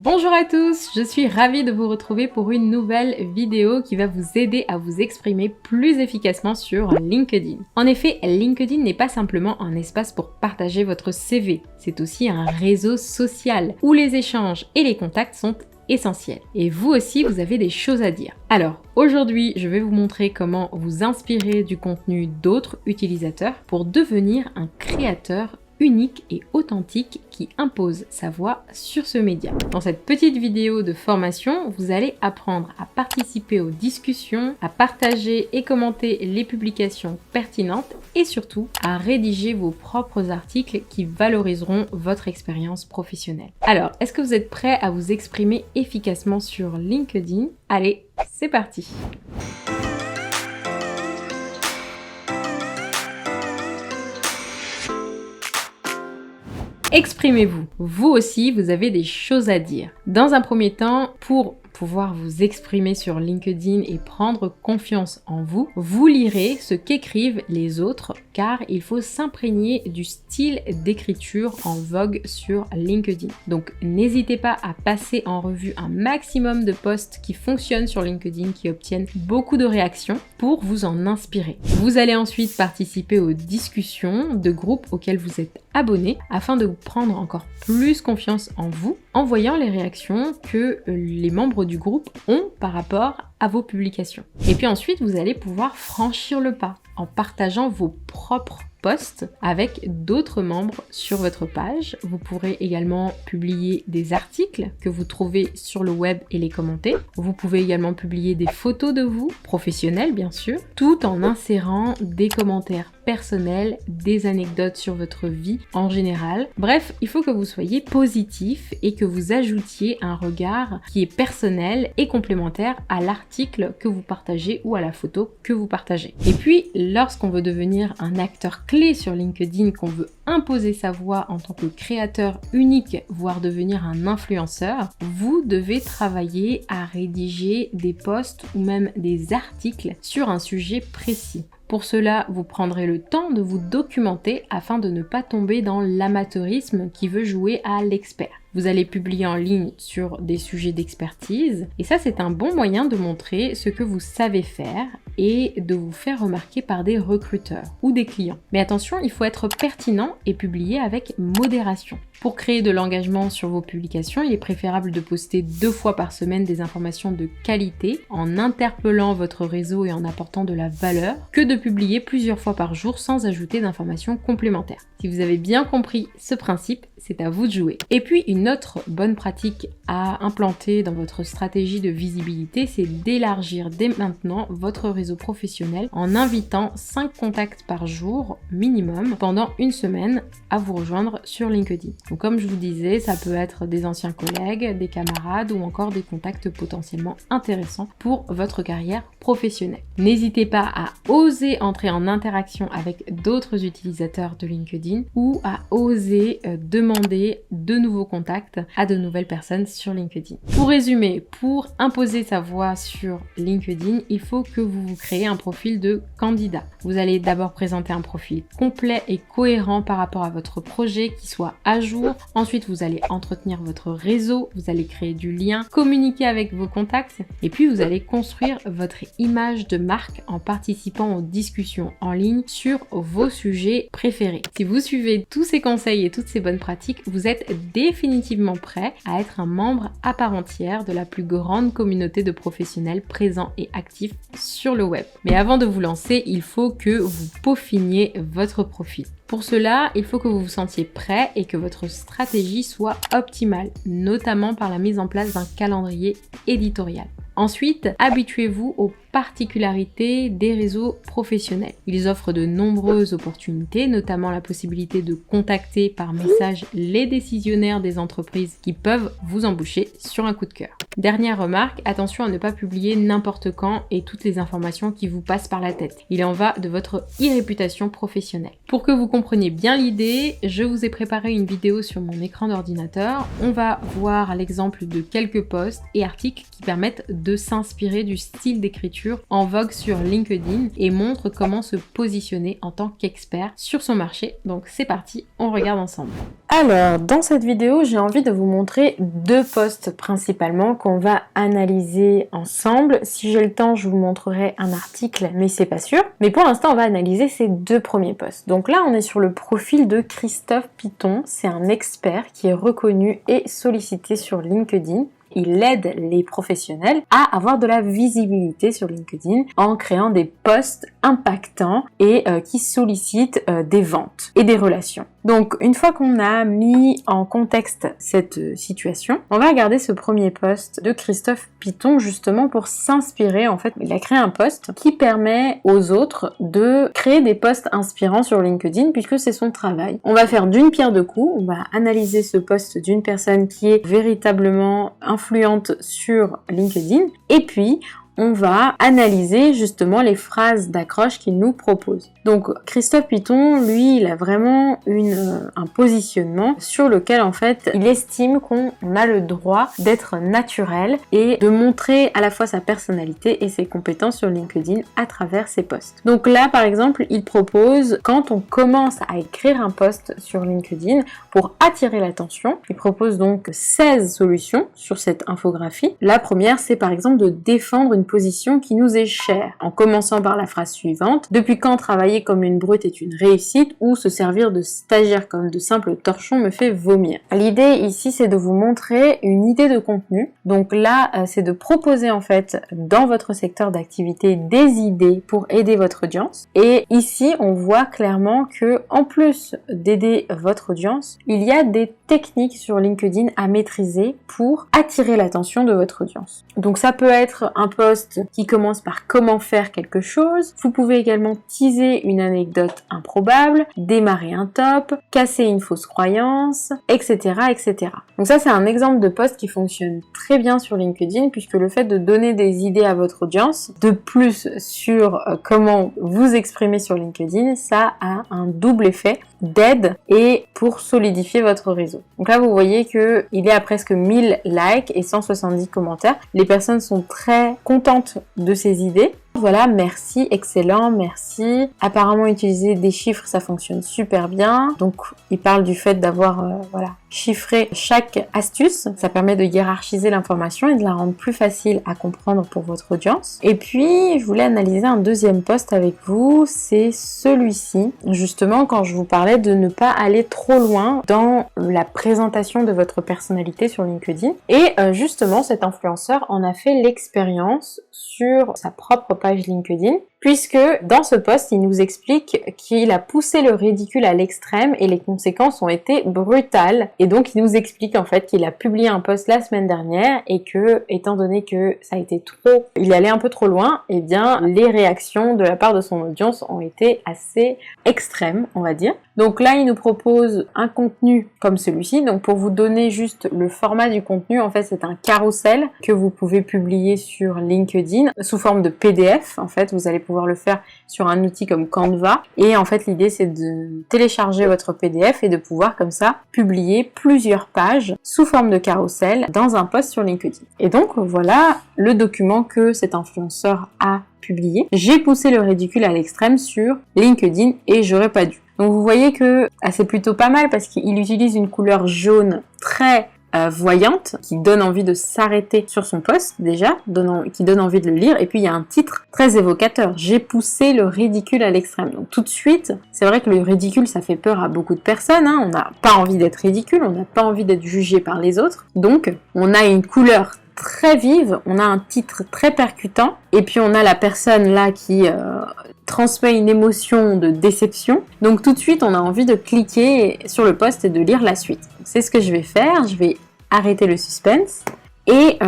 Bonjour à tous, je suis ravie de vous retrouver pour une nouvelle vidéo qui va vous aider à vous exprimer plus efficacement sur LinkedIn. En effet, LinkedIn n'est pas simplement un espace pour partager votre CV, c'est aussi un réseau social où les échanges et les contacts sont essentiels. Et vous aussi, vous avez des choses à dire. Alors, aujourd'hui, je vais vous montrer comment vous inspirer du contenu d'autres utilisateurs pour devenir un créateur unique et authentique qui impose sa voix sur ce média. Dans cette petite vidéo de formation, vous allez apprendre à participer aux discussions, à partager et commenter les publications pertinentes et surtout à rédiger vos propres articles qui valoriseront votre expérience professionnelle. Alors, est-ce que vous êtes prêts à vous exprimer efficacement sur LinkedIn? Allez, c'est parti! Exprimez-vous. Vous aussi, vous avez des choses à dire. Dans un premier temps, pour pouvoir vous exprimer sur LinkedIn et prendre confiance en vous, vous lirez ce qu'écrivent les autres car il faut s'imprégner du style d'écriture en vogue sur LinkedIn. Donc n'hésitez pas à passer en revue un maximum de posts qui fonctionnent sur LinkedIn, qui obtiennent beaucoup de réactions pour vous en inspirer. Vous allez ensuite participer aux discussions de groupes auxquels vous êtes abonné afin de vous prendre encore plus confiance en vous en voyant les réactions que les membres du groupe ont par rapport à vos publications. Et puis ensuite, vous allez pouvoir franchir le pas en partageant vos propres posts avec d'autres membres sur votre page. Vous pourrez également publier des articles que vous trouvez sur le web et les commenter. Vous pouvez également publier des photos de vous, professionnelles bien sûr, tout en insérant des commentaires personnels, des anecdotes sur votre vie en général. Bref, il faut que vous soyez positif et que vous ajoutiez un regard qui est personnel et complémentaire à l'article que vous partagez ou à la photo que vous partagez. Et puis, lorsqu'on veut devenir un acteur clé sur LinkedIn, qu'on veut imposer sa voix en tant que créateur unique, voire devenir un influenceur, vous devez travailler à rédiger des posts ou même des articles sur un sujet précis. Pour cela, vous prendrez le temps de vous documenter afin de ne pas tomber dans l'amateurisme qui veut jouer à l'expert. Vous allez publier en ligne sur des sujets d'expertise et ça c'est un bon moyen de montrer ce que vous savez faire et de vous faire remarquer par des recruteurs ou des clients. Mais attention, il faut être pertinent et publier avec modération. Pour créer de l'engagement sur vos publications, il est préférable de poster 2 fois par semaine des informations de qualité en interpellant votre réseau et en apportant de la valeur que de publier plusieurs fois par jour sans ajouter d'informations complémentaires. Si vous avez bien compris ce principe, c'est à vous de jouer. Et puis une autre bonne pratique à implanter dans votre stratégie de visibilité, c'est d'élargir dès maintenant votre réseau professionnel en invitant 5 contacts par jour minimum pendant une semaine à vous rejoindre sur LinkedIn. Donc comme je vous disais, ça peut être des anciens collègues, des camarades ou encore des contacts potentiellement intéressants pour votre carrière professionnelle. N'hésitez pas à oser entrer en interaction avec d'autres utilisateurs de LinkedIn ou à oser demander de nouveaux contacts à de nouvelles personnes sur LinkedIn. Pour résumer, pour imposer sa voix sur LinkedIn, il faut que vous vous créez un profil de candidat. Vous allez d'abord présenter un profil complet et cohérent par rapport à votre projet qui soit à jour. Ensuite, vous allez entretenir votre réseau, vous allez créer du lien, communiquer avec vos contacts et puis vous allez construire votre image de marque en participant aux discussions en ligne sur vos sujets préférés. Si vous suivez tous ces conseils et toutes ces bonnes pratiques, vous êtes définitivement prêt à être un membre à part entière de la plus grande communauté de professionnels présents et actifs sur le web. Mais avant de vous lancer, il faut que vous peaufiniez votre profil. Pour cela, il faut que vous vous sentiez prêt et que votre stratégie soit optimale, notamment par la mise en place d'un calendrier éditorial. Ensuite, habituez-vous aux particularités des réseaux professionnels. Ils offrent de nombreuses opportunités, notamment la possibilité de contacter par message les décisionnaires des entreprises qui peuvent vous embaucher sur un coup de cœur. Dernière remarque, attention à ne pas publier n'importe quand et toutes les informations qui vous passent par la tête. Il en va de votre e-réputation professionnelle. Pour que vous compreniez bien l'idée, je vous ai préparé une vidéo sur mon écran d'ordinateur. On va voir l'exemple de quelques posts et articles qui permettent de s'inspirer du style d'écriture lecture en vogue sur LinkedIn et montre comment se positionner en tant qu'expert sur son marché. Donc c'est parti, on regarde ensemble. Alors, dans cette vidéo, j'ai envie de vous montrer 2 posts principalement qu'on va analyser ensemble. Si j'ai le temps, je vous montrerai un article, mais c'est pas sûr. Mais pour l'instant, on va analyser ces 2 premiers posts. Donc là, on est sur le profil de Christophe Piton. C'est un expert qui est reconnu et sollicité sur LinkedIn. Il aide les professionnels à avoir de la visibilité sur LinkedIn en créant des posts impactants et qui sollicitent des ventes et des relations. Donc une fois qu'on a mis en contexte cette situation, on va regarder ce premier post de Christophe Piton justement pour s'inspirer. En fait, il a créé un post qui permet aux autres de créer des posts inspirants sur LinkedIn puisque c'est son travail. On va faire d'une pierre deux coups, on va analyser ce post d'une personne qui est véritablement influente sur LinkedIn et puis on va analyser justement les phrases d'accroche qu'il nous propose. Donc Christophe Piton, lui, il a vraiment un positionnement sur lequel en fait il estime qu'on a le droit d'être naturel et de montrer à la fois sa personnalité et ses compétences sur LinkedIn à travers ses posts. Donc là par exemple, il propose quand on commence à écrire un post sur LinkedIn pour attirer l'attention, il propose donc 16 solutions sur cette infographie. La première, c'est par exemple de défendre une position qui nous est chère, en commençant par la phrase suivante: depuis quand travailler comme une brute est une réussite, ou se servir de stagiaire comme de simple torchon me fait vomir. L'idée ici, c'est de vous montrer une idée de contenu. Donc là, c'est de proposer en fait dans votre secteur d'activité des idées pour aider votre audience. Et ici, on voit clairement que en plus d'aider votre audience, il y a des techniques sur LinkedIn à maîtriser pour attirer l'attention de votre audience. Donc ça peut être un post qui commence par comment faire quelque chose. Vous pouvez également teaser une anecdote improbable, démarrer un top, casser une fausse croyance, etc., etc. Donc ça, c'est un exemple de post qui fonctionne très bien sur LinkedIn puisque le fait de donner des idées à votre audience, de plus sur comment vous exprimer sur LinkedIn, ça a un double effet d'aide et pour solidifier votre réseau. Donc là, vous voyez que il est à presque 1000 likes et 170 commentaires. Les personnes sont très contentes de ces idées. Voilà, merci, excellent, merci. Apparemment, utiliser des chiffres, ça fonctionne super bien. Donc, il parle du fait d'avoir, chiffré chaque astuce. Ça permet de hiérarchiser l'information et de la rendre plus facile à comprendre pour votre audience. Et puis, je voulais analyser un deuxième post avec vous. C'est celui-ci. Justement, quand je vous parlais de ne pas aller trop loin dans la présentation de votre personnalité sur LinkedIn. Et justement, cet influenceur en a fait l'expérience sur sa propre page LinkedIn, puisque dans ce post, il nous explique qu'il a poussé le ridicule à l'extrême et les conséquences ont été brutales. Et donc, il nous explique en fait qu'il a publié un post la semaine dernière et que, étant donné que ça a été il allait un peu trop loin, eh bien, les réactions de la part de son audience ont été assez extrêmes, on va dire. Donc là, il nous propose un contenu comme celui-ci. Donc pour vous donner juste le format du contenu, en fait, c'est un carrousel que vous pouvez publier sur LinkedIn sous forme de PDF. En fait, vous allez pouvoir le faire sur un outil comme Canva. Et en fait, l'idée, c'est de télécharger votre PDF et de pouvoir comme ça publier plusieurs pages sous forme de carrousel dans un post sur LinkedIn. Et donc, voilà le document que cet influenceur a publié. J'ai poussé le ridicule à l'extrême sur LinkedIn et j'aurais pas dû. Donc vous voyez que c'est plutôt pas mal parce qu'il utilise une couleur jaune très voyante qui donne envie de s'arrêter sur son post déjà, qui donne envie de le lire, et puis il y a un titre très évocateur: j'ai poussé le ridicule à l'extrême. Donc tout de suite, c'est vrai que le ridicule ça fait peur à beaucoup de personnes, hein. On n'a pas envie d'être ridicule, on n'a pas envie d'être jugé par les autres, donc on a une couleur très vive, on a un titre très percutant, et puis on a la personne là qui transmet une émotion de déception. Donc tout de suite, on a envie de cliquer sur le post et de lire la suite. C'est ce que je vais faire, je vais arrêter le suspense. Et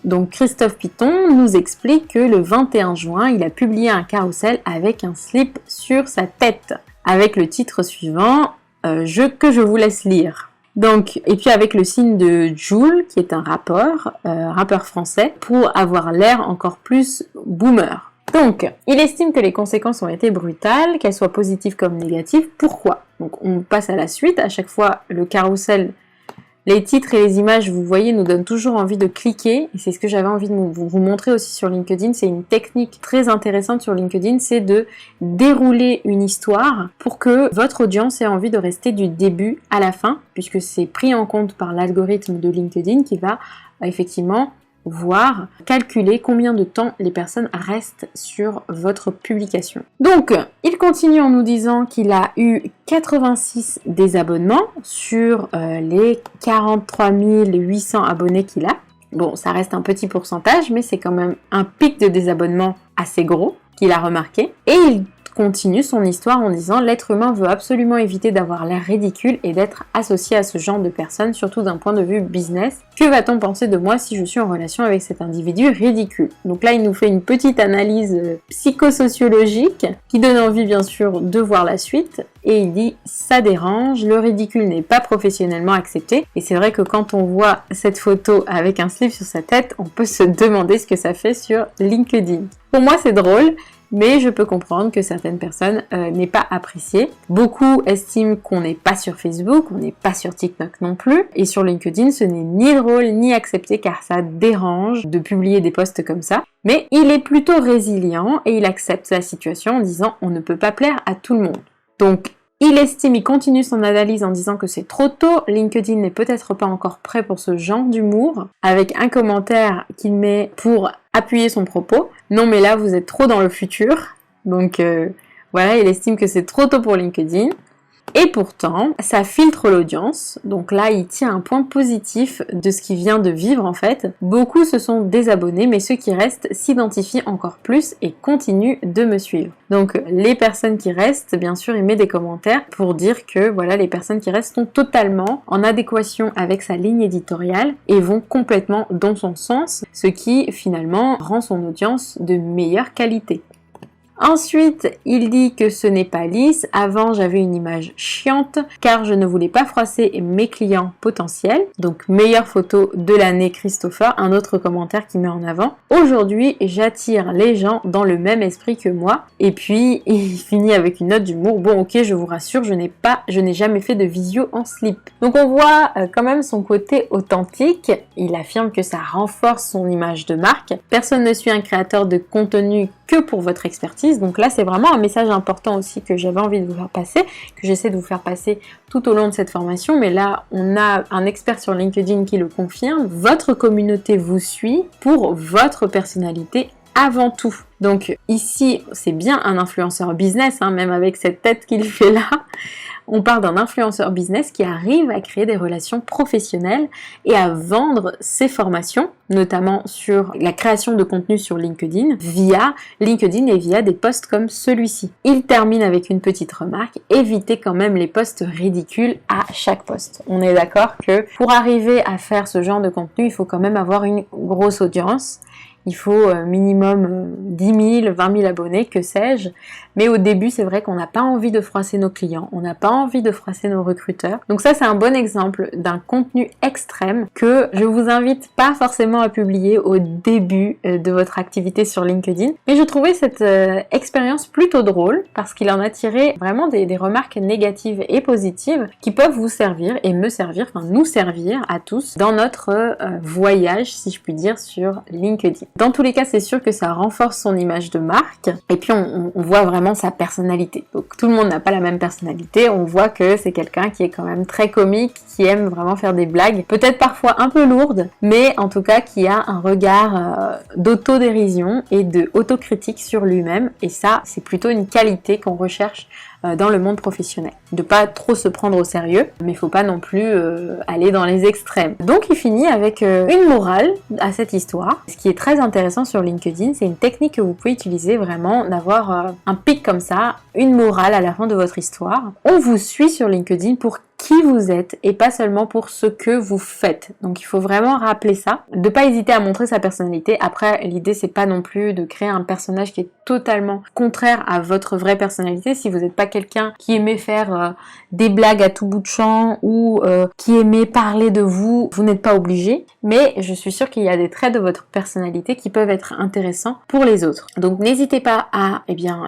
donc Christophe Piton nous explique que le 21 juin, il a publié un carrousel avec un slip sur sa tête, avec le titre suivant, que je vous laisse lire. Donc, et puis avec le signe de Jul, qui est un rappeur français, pour avoir l'air encore plus boomer. Donc, il estime que les conséquences ont été brutales, qu'elles soient positives comme négatives. Pourquoi ? Donc, on passe à la suite. À chaque fois, le carrousel Les titres et les images, vous voyez, nous donnent toujours envie de cliquer. Et c'est ce que j'avais envie de vous montrer aussi sur LinkedIn. C'est une technique très intéressante sur LinkedIn, c'est de dérouler une histoire pour que votre audience ait envie de rester du début à la fin, puisque c'est pris en compte par l'algorithme de LinkedIn qui va effectivement calculer combien de temps les personnes restent sur votre publication. Donc, il continue en nous disant qu'il a eu 86 désabonnements sur les 43 800 abonnés qu'il a. Bon, ça reste un petit pourcentage, mais c'est quand même un pic de désabonnements assez gros qu'il a remarqué. Et il continue son histoire en disant « L'être humain veut absolument éviter d'avoir l'air ridicule et d'être associé à ce genre de personnes, surtout d'un point de vue business. Que va-t-on penser de moi si je suis en relation avec cet individu ridicule ?» Donc là, il nous fait une petite analyse psychosociologique qui donne envie bien sûr de voir la suite. Et il dit « Ça dérange, le ridicule n'est pas professionnellement accepté. » Et c'est vrai que quand on voit cette photo avec un slip sur sa tête, on peut se demander ce que ça fait sur LinkedIn. Pour moi, c'est drôle. Mais je peux comprendre que certaines personnes n'aient pas apprécié. Beaucoup estiment qu'on n'est pas sur Facebook, on n'est pas sur TikTok non plus. Et sur LinkedIn, ce n'est ni drôle ni accepté car ça dérange de publier des posts comme ça. Mais il est plutôt résilient et il accepte la situation en disant « on ne peut pas plaire à tout le monde ». Donc, il continue son analyse en disant que c'est trop tôt, LinkedIn n'est peut-être pas encore prêt pour ce genre d'humour, avec un commentaire qu'il met pour appuyer son propos. Non mais là vous êtes trop dans le futur, donc voilà, il estime que c'est trop tôt pour LinkedIn. Et pourtant, ça filtre l'audience, donc là il tient un point positif de ce qu'il vient de vivre en fait. Beaucoup se sont désabonnés, mais ceux qui restent s'identifient encore plus et continuent de me suivre. Donc les personnes qui restent, bien sûr, il met des commentaires pour dire que voilà, les personnes qui restent sont totalement en adéquation avec sa ligne éditoriale et vont complètement dans son sens, ce qui finalement rend son audience de meilleure qualité. Ensuite, il dit que ce n'est pas lisse. Avant, j'avais une image chiante car je ne voulais pas froisser mes clients potentiels. Donc, meilleure photo de l'année Christopher, un autre commentaire qui met en avant. Aujourd'hui, j'attire les gens dans le même esprit que moi. Et puis, il finit avec une note d'humour. Bon, ok, je vous rassure, je n'ai jamais fait de visio en slip. Donc, on voit quand même son côté authentique. Il affirme que ça renforce son image de marque. Personne ne suit un créateur de contenu que pour votre expertise. Donc là, c'est vraiment un message important aussi que j'avais envie de vous faire passer, que j'essaie de vous faire passer tout au long de cette formation. Mais là, on a un expert sur LinkedIn qui le confirme. Votre communauté vous suit pour votre personnalité avant tout. Donc ici, c'est bien un influenceur business, même avec cette tête qu'il fait là. On parle d'un influenceur business qui arrive à créer des relations professionnelles et à vendre ses formations, notamment sur la création de contenu sur LinkedIn, via LinkedIn et via des posts comme celui-ci. Il termine avec une petite remarque, évitez quand même les posts ridicules à chaque post. On est d'accord que pour arriver à faire ce genre de contenu, il faut quand même avoir une grosse audience. Il faut minimum 10 000, 20 000 abonnés, que sais-je. Mais au début, c'est vrai qu'on n'a pas envie de froisser nos clients, on n'a pas envie de froisser nos recruteurs. Donc ça, c'est un bon exemple d'un contenu extrême que je vous invite pas forcément à publier au début de votre activité sur LinkedIn. Mais je trouvais cette expérience plutôt drôle parce qu'il en a tiré vraiment des remarques négatives et positives qui peuvent vous servir et me servir, enfin nous servir à tous dans notre voyage, si je puis dire, sur LinkedIn. Dans tous les cas, c'est sûr que ça renforce son image de marque et puis on voit vraiment sa personnalité. Donc tout le monde n'a pas la même personnalité, on voit que c'est quelqu'un qui est quand même très comique, qui aime vraiment faire des blagues, peut-être parfois un peu lourdes, mais en tout cas qui a un regard d'autodérision et de autocritique sur lui-même, et ça c'est plutôt une qualité qu'on recherche dans le monde professionnel. De pas trop se prendre au sérieux, mais il faut pas non plus aller dans les extrêmes. Donc il finit avec une morale à cette histoire. Ce qui est très intéressant sur LinkedIn, c'est une technique que vous pouvez utiliser vraiment, d'avoir un pic comme ça, une morale à la fin de votre histoire. On vous suit sur LinkedIn pour qui vous êtes et pas seulement pour ce que vous faites. Donc il faut vraiment rappeler ça, de pas hésiter à montrer sa personnalité. Après, l'idée c'est pas non plus de créer un personnage qui est totalement contraire à votre vraie personnalité. Si vous n'êtes pas quelqu'un qui aimait faire des blagues à tout bout de champ ou qui aimait parler de vous, vous n'êtes pas obligé. Mais je suis sûre qu'il y a des traits de votre personnalité qui peuvent être intéressants pour les autres. Donc n'hésitez pas à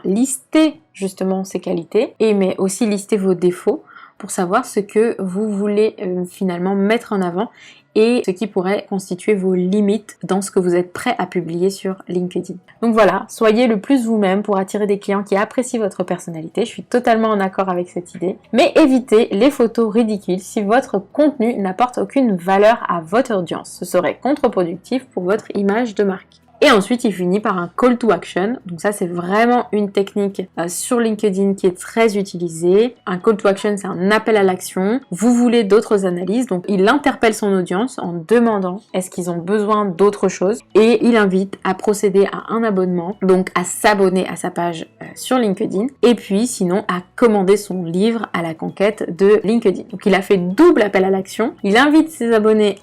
lister justement ces qualités mais aussi lister vos défauts, pour savoir ce que vous voulez finalement mettre en avant et ce qui pourrait constituer vos limites dans ce que vous êtes prêt à publier sur LinkedIn. Donc voilà, soyez le plus vous-même pour attirer des clients qui apprécient votre personnalité. Je suis totalement en accord avec cette idée. Mais évitez les photos ridicules si votre contenu n'apporte aucune valeur à votre audience. Ce serait contre-productif pour votre image de marque. Et ensuite, il finit par un call to action. Donc ça, c'est vraiment une technique sur LinkedIn qui est très utilisée. Un call to action, c'est un appel à l'action. Vous voulez d'autres analyses. Donc, il interpelle son audience en demandant est-ce qu'ils ont besoin d'autre chose. Et il invite à procéder à un abonnement, donc à s'abonner à sa page sur LinkedIn. Et puis, sinon, à commander son livre à la conquête de LinkedIn. Donc, il a fait double appel à l'action. Il invite ses abonnés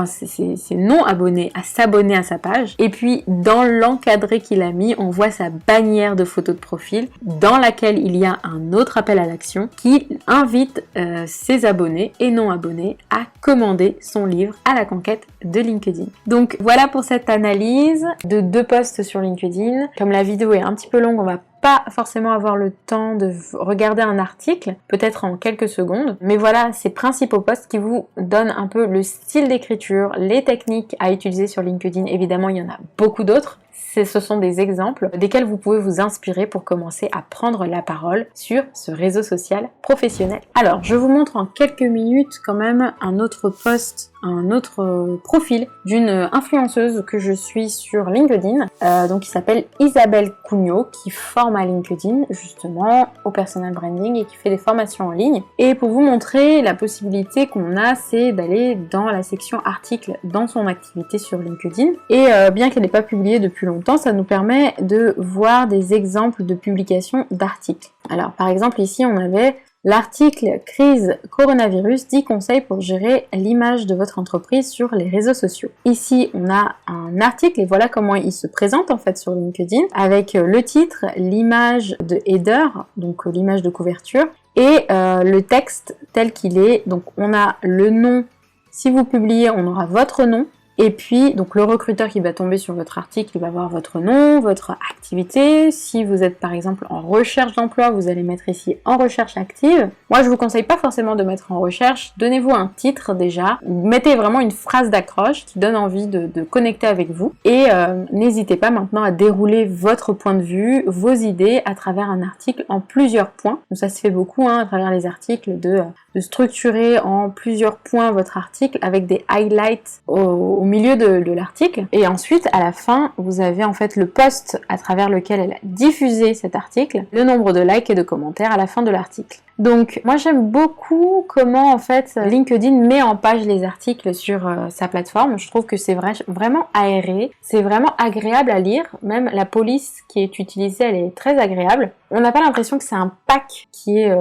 ses non-abonnés à s'abonner à sa page. Et puis, dans l'encadré qu'il a mis, on voit sa bannière de photo de profil dans laquelle il y a un autre appel à l'action qui invite ses abonnés et non-abonnés à commander son livre à la conquête de LinkedIn. Donc, voilà pour cette analyse de 2 posts sur LinkedIn. Comme la vidéo est un petit peu longue, on va pas forcément avoir le temps de regarder un article, peut-être en quelques secondes, mais voilà ces principaux posts qui vous donnent un peu le style d'écriture, les techniques à utiliser sur LinkedIn. Évidemment, il y en a beaucoup d'autres. Ce sont des exemples desquels vous pouvez vous inspirer pour commencer à prendre la parole sur ce réseau social professionnel. Alors, je vous montre en quelques minutes quand même un autre post, un autre profil d'une influenceuse que je suis sur LinkedIn, donc qui s'appelle Isabelle Cugnot, qui forme à LinkedIn justement au personal branding et qui fait des formations en ligne. Et pour vous montrer la possibilité qu'on a, c'est d'aller dans la section articles dans son activité sur LinkedIn. Et bien qu'elle n'ait pas publié depuis longtemps, ça nous permet de voir des exemples de publications d'articles. Alors par exemple ici on avait l'article Crise coronavirus 10 conseils pour gérer l'image de votre entreprise sur les réseaux sociaux. Ici on a un article et voilà comment il se présente en fait sur LinkedIn avec le titre, l'image de header, donc l'image de couverture et le texte tel qu'il est. Donc on a le nom, si vous publiez on aura votre nom. Et puis, donc le recruteur qui va tomber sur votre article, il va voir votre nom, votre activité. Si vous êtes par exemple en recherche d'emploi, vous allez mettre ici en recherche active. Moi, je vous conseille pas forcément de mettre en recherche. Donnez-vous un titre déjà. Mettez vraiment une phrase d'accroche qui donne envie de connecter avec vous. Et n'hésitez pas maintenant à dérouler votre point de vue, vos idées à travers un article en plusieurs points. Donc ça se fait beaucoup à travers les articles de structurer en plusieurs points votre article avec des highlights au milieu de l'article. Et ensuite, à la fin, vous avez en fait le post à travers lequel elle a diffusé cet article, le nombre de likes et de commentaires à la fin de l'article. Donc moi j'aime beaucoup comment en fait LinkedIn met en page les articles sur sa plateforme. Je trouve que c'est vraiment aéré, c'est vraiment agréable à lire. Même la police qui est utilisée, elle est très agréable. On n'a pas l'impression que c'est un pack qui est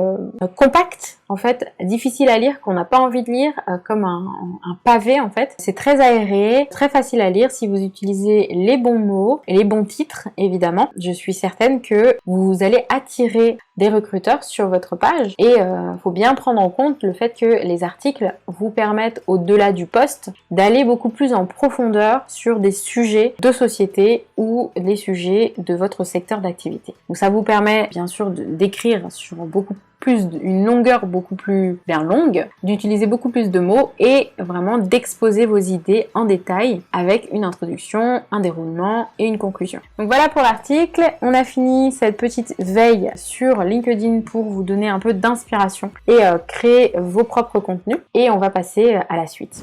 compact, en fait, difficile à lire, qu'on n'a pas envie de lire, comme un pavé en fait. C'est très aéré, très facile à lire si vous utilisez les bons mots et les bons titres, évidemment. Je suis certaine que vous allez attirer des recruteurs sur votre page et faut bien prendre en compte le fait que les articles vous permettent au-delà du post d'aller beaucoup plus en profondeur sur des sujets de société ou des sujets de votre secteur d'activité. Donc ça vous permet bien sûr d'écrire sur une longueur beaucoup plus longue, d'utiliser beaucoup plus de mots et vraiment d'exposer vos idées en détail avec une introduction, un déroulement et une conclusion. Donc voilà pour l'article, on a fini cette petite veille sur LinkedIn pour vous donner un peu d'inspiration et créer vos propres contenus et on va passer à la suite.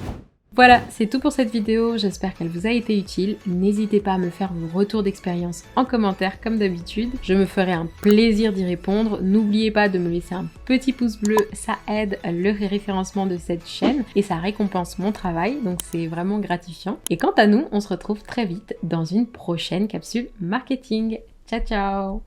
Voilà, c'est tout pour cette vidéo, j'espère qu'elle vous a été utile. N'hésitez pas à me faire vos retours d'expérience en commentaire comme d'habitude. Je me ferai un plaisir d'y répondre. N'oubliez pas de me laisser un petit pouce bleu, ça aide le référencement de cette chaîne et ça récompense mon travail, donc c'est vraiment gratifiant. Et quant à nous, on se retrouve très vite dans une prochaine capsule marketing. Ciao ciao!